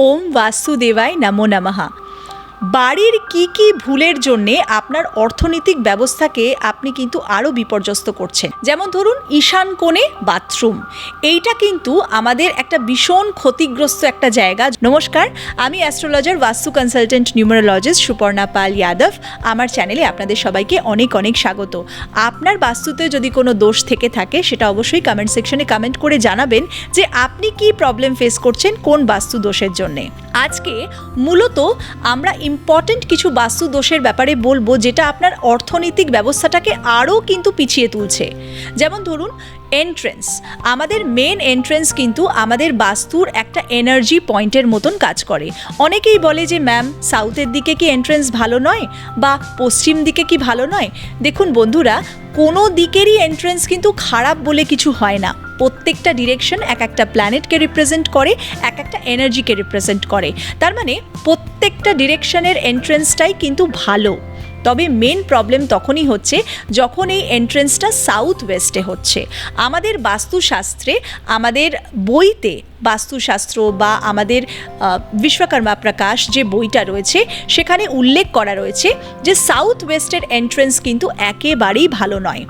ওম বাসুদেবায় নমো নমঃ। বাড়ির কি ভুলের জন্যে আপনার অর্থনৈতিক ব্যবস্থাকে আপনি কিন্তু আরও বিপর্যস্ত করছেন। যেমন ধরুন ঈশান কোণে বাথরুম, এইটা কিন্তু আমাদের একটা ভীষণ ক্ষতিগ্রস্ত একটা জায়গা। নমস্কার, আমি অ্যাস্ট্রোলজার বাস্তু কনসালটেন্ট নিউমারোলজিস্ট সুপর্ণা পাল যাদব। আমার চ্যানেলে আপনাদের সবাইকে অনেক অনেক স্বাগত। আপনার বাস্তুতে যদি কোনো দোষ থেকে থাকে সেটা অবশ্যই কমেন্ট সেকশনে কমেন্ট করে জানাবেন যে আপনি কি প্রবলেম ফেস করছেন কোন বাস্তু দোষের জন্যে। আজকে মূলত আমরা ইম্পর্টেন্ট কিছু বাস্তু দোষের ব্যাপারে বলবো যেটা আপনার অর্থনৈতিক ব্যবস্থাটাকে আরও কিন্তু পিছিয়ে তুলছে। যেমন ধরুন এন্ট্রেন্স, আমাদের মেন এন্ট্রেন্স কিন্তু আমাদের বাস্তুর একটা এনার্জি পয়েন্টের মতন কাজ করে। অনেকেই বলে যে ম্যাম সাউথের দিকে কি এন্ট্রেন্স ভালো নয় বা পশ্চিম দিকে কি ভালো নয়। দেখুন বন্ধুরা, কোনো দিকেরই এন্ট্রেন্স কিন্তু খারাপ বলে কিছু হয় না। প্রত্যেকটা ডিরেকশন এক একটা প্ল্যানেটকে রিপ্রেজেন্ট করে, এক একটা এনার্জিকে রিপ্রেজেন্ট করে। তার মানে প্রত্যেকটা ডিরেকশনের এন্ট্রেন্সটাই কিন্তু ভালো। তবে মেন প্রবলেম তখনই হচ্ছে যখন এই এন্ট্রেন্সটা সাউথ ওয়েস্টে হচ্ছে। আমাদের বাস্তুশাস্ত্রে, আমাদের বইতে বাস্তুশাস্ত্র বা আমাদের বিশ্বকর্মা প্রকাশ যে বইটা রয়েছে সেখানে উল্লেখ করা রয়েছে যে সাউথ ওয়েস্টের এন্ট্রেন্স কিন্তু একেবারেই ভালো নয়।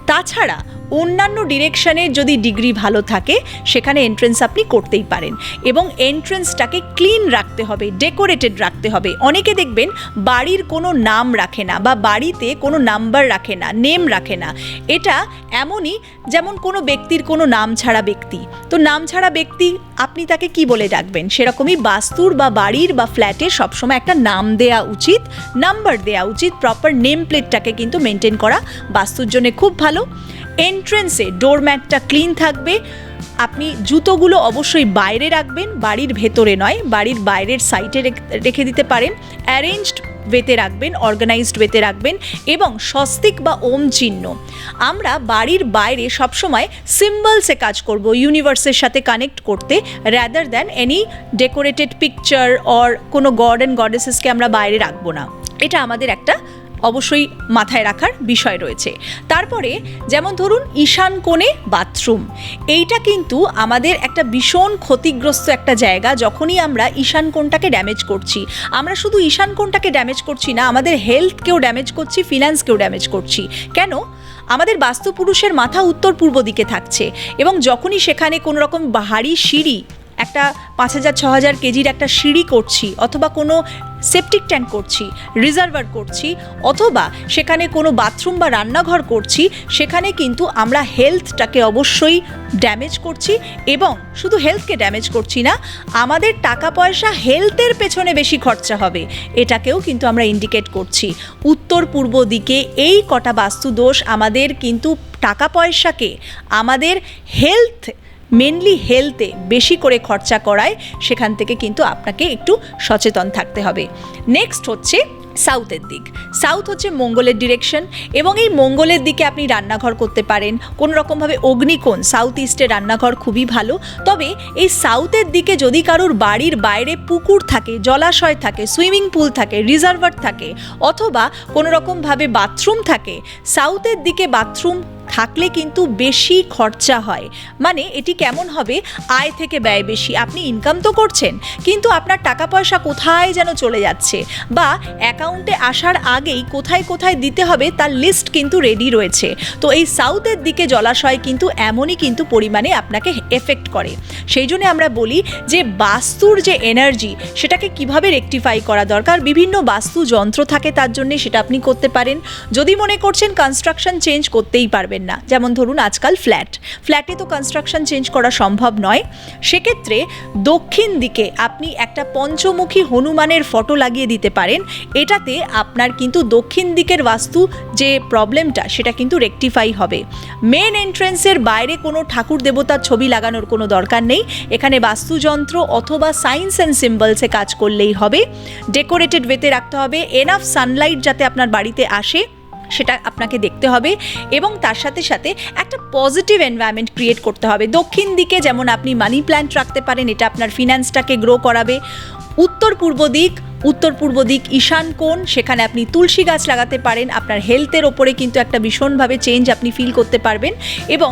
তাছাড়া অন্যান্য ডিরেকশনের যদি ডিগ্রি ভালো থাকে সেখানে এন্ট্রেন্স আপনি করতেই পারেন, এবং এন্ট্রেন্সটাকে ক্লিন রাখতে হবে, ডেকোরেটেড রাখতে হবে। অনেকে দেখবেন বাড়ির কোনো নাম রাখে না বা বাড়িতে কোনো নাম্বার রাখে না, নেম রাখে না। এটা এমনই যেমন কোনো ব্যক্তির কোনো নাম ছাড়া ব্যক্তি, তো নাম ছাড়া ব্যক্তি আপনি তাকে কি বলে ডাকবেন? সেরকমই বাস্তুর বা বাড়ির বা ফ্ল্যাটের সবসময় একটা নাম দেয়া উচিত, নাম্বার দেয়া উচিত। প্রপার নেম প্লেটটাকে কিন্তু মেনটেন করা বাস্তুর জন্য খুব ভালো। এন্ট্রেন্সে ডোরম্যাটটা ক্লিন থাকবে। আপনি জুতোগুলো অবশ্যই বাইরে রাখবেন, বাড়ির ভেতরে নয়, বাড়ির বাইরের সাইডে রেখে দিতে পারেন। অ্যারেঞ্জড ওয়েতে রাখবেন, অর্গানাইজড ওয়েতে রাখবেন, এবং স্বস্তিক বা ওম চিহ্ন আমরা বাড়ির বাইরে সবসময় সিম্বলসে কাজ করব, ইউনিভার্সের সাথে কানেক্ট করতে, rather than any decorated picture or কোনো গড অ্যান্ড গডেসেসকে আমরা বাইরে রাখবো না। এটা আমাদের একটা অবশ্যই মাথায় রাখার বিষয় রয়েছে। তারপরে যেমন ধরুন ঈশান কোণে বাথরুম, এইটা কিন্তু আমাদের একটা ভীষণ ক্ষতিগ্রস্ত একটা জায়গা। যখনই আমরা ঈশান কোণটাকে ড্যামেজ করছি, আমরা শুধু ঈশান কোণটাকে ড্যামেজ করছি না, আমাদের হেলথকেও ড্যামেজ করছি, ফিনান্সকেও ড্যামেজ করছি। কেন? আমাদের বাস্তুপুরুষের মাথা উত্তর পূর্ব দিকে থাকছে, এবং যখনই সেখানে কোনো রকম ভারী সিঁড়ি, একটা 5000-6000 কেজির একটা সিঁড়ি করছি, অথবা কোনো সেপটিক ট্যাঙ্ক করছি, রিজার্ভার করছি, অথবা সেখানে কোনো বাথরুম বা রান্নাঘর করছি, সেখানে কিন্তু আমরা হেলথটাকে অবশ্যই ড্যামেজ করছি। এবং শুধু হেলথকে ড্যামেজ করছি না, আমাদের টাকা পয়সা হেলথের পেছনে বেশি খরচা হবে, এটাকেও কিন্তু আমরা ইন্ডিকেট করছি। উত্তর পূর্ব দিকে এই কটা বাস্তু দোষ আমাদের কিন্তু টাকা পয়সাকে, আমাদের হেলথ, মেনলি হেলথে বেশি করে খরচা করায়। সেখান থেকে কিন্তু আপনাকে একটু সচেতন থাকতে হবে। নেক্সট হচ্ছে সাউথের দিক। সাউথ হচ্ছে মঙ্গলের ডিরেকশন, এবং এই মঙ্গলের দিকে আপনি রান্নাঘর করতে পারেন কোনো রকমভাবে। অগ্নিকোণ, সাউথ ইস্টে রান্নাঘর খুবই ভালো। তবে এই সাউথের দিকে যদি কারোর বাড়ির বাইরে পুকুর থাকে, জলাশয় থাকে, সুইমিং পুল থাকে, রিজার্ভার থাকে, অথবা কোনো রকমভাবে বাথরুম থাকে, সাউথের দিকে বাথরুম থাকলে কিন্তু বেশি খরচা হয়। মানে এটি কেমন হবে? আয় থেকে ব্যয় বেশি। আপনি ইনকাম তো করছেন, কিন্তু আপনার টাকা পয়সা কোথায় যেন চলে যাচ্ছে, বা অ্যাকাউন্টে আসার আগেই কোথায় কোথায় দিতে হবে তার লিস্ট কিন্তু রেডি রয়েছে। তো এই সাউথের দিকে জলাশয় কিন্তু এমনই কিন্তু পরিমাণে আপনাকে এফেক্ট করে। সেই জন্য আমরা বলি যে বাস্তুর যে এনার্জি সেটাকে কিভাবে রেকটিফাই করা দরকার। বিভিন্ন বাস্তু যন্ত্র থাকে তার জন্য, সেটা আপনি করতে পারেন। যদি মনে করছেন কনস্ট্রাকশন চেঞ্জ করতেই পারবেন না, যেমন ধরুন আজকাল ফ্ল্যাটে তো কনস্ট্রাকশন চেঞ্জ করা সম্ভব নয়, সেক্ষেত্রে দক্ষিণ দিকে আপনি একটা পঞ্চমুখী হনুমানের ফটো লাগিয়ে দিতে পারেন। এটাতে আপনার কিন্তু দক্ষিণ দিকের বাস্তু যে প্রবলেমটা সেটা কিন্তু রেকটিফাই হবে। মেন এন্ট্রেন্সের বাইরে কোনো ঠাকুর দেবতার ছবি লাগানোর কোনো দরকার নেই। এখানে বাস্তুযন্ত্র অথবা সাইন্স অ্যান্ড সিম্বলসে কাজ করলেই হবে। ডেকোরেটেড ওয়েতে রাখতে হবে, এনাফ সানলাইট যাতে আপনার বাড়িতে আসে সেটা আপনাকে দেখতে হবে, এবং তার সাথে সাথে একটা পজিটিভ এনভায়রনমেন্ট ক্রিয়েট করতে হবে। দক্ষিণ দিকে যেমন আপনি মানি প্ল্যান্ট রাখতে পারেন, এটা আপনার ফিনান্সটাকে গ্রো করাবে। উত্তর পূর্ব দিক ঈশান কোণ, সেখানে আপনি তুলসী গাছ লাগাতে পারেন। আপনার হেলথের ওপরে কিন্তু একটা ভীষণভাবে চেঞ্জ আপনি ফিল করতে পারবেন। এবং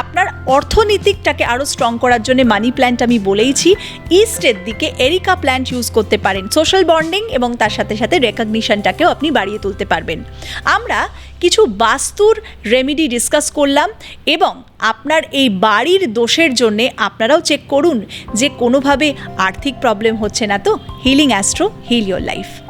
আপনার অর্থনীতিকটাকে আরও স্ট্রং করার জন্য মানি প্ল্যান্ট আমি বলেইছি, ইস্টের দিকে এরিকা প্ল্যান্ট ইউজ করতে পারেন। সোশ্যাল বন্ডিং এবং তার সাথে সাথে রেকগনিশনটাকেও আপনি বাড়িয়ে তুলতে পারবেন। আমরা কিছু বাস্তুর রেমেডি ডিসকাস করলাম এবং আপনার এই বাড়ির দোষের জন্যে আপনারাও চেক করুন যে কোনোভাবে আর্থিক প্রবলেম হচ্ছে না তো। Healing astro, heal your life.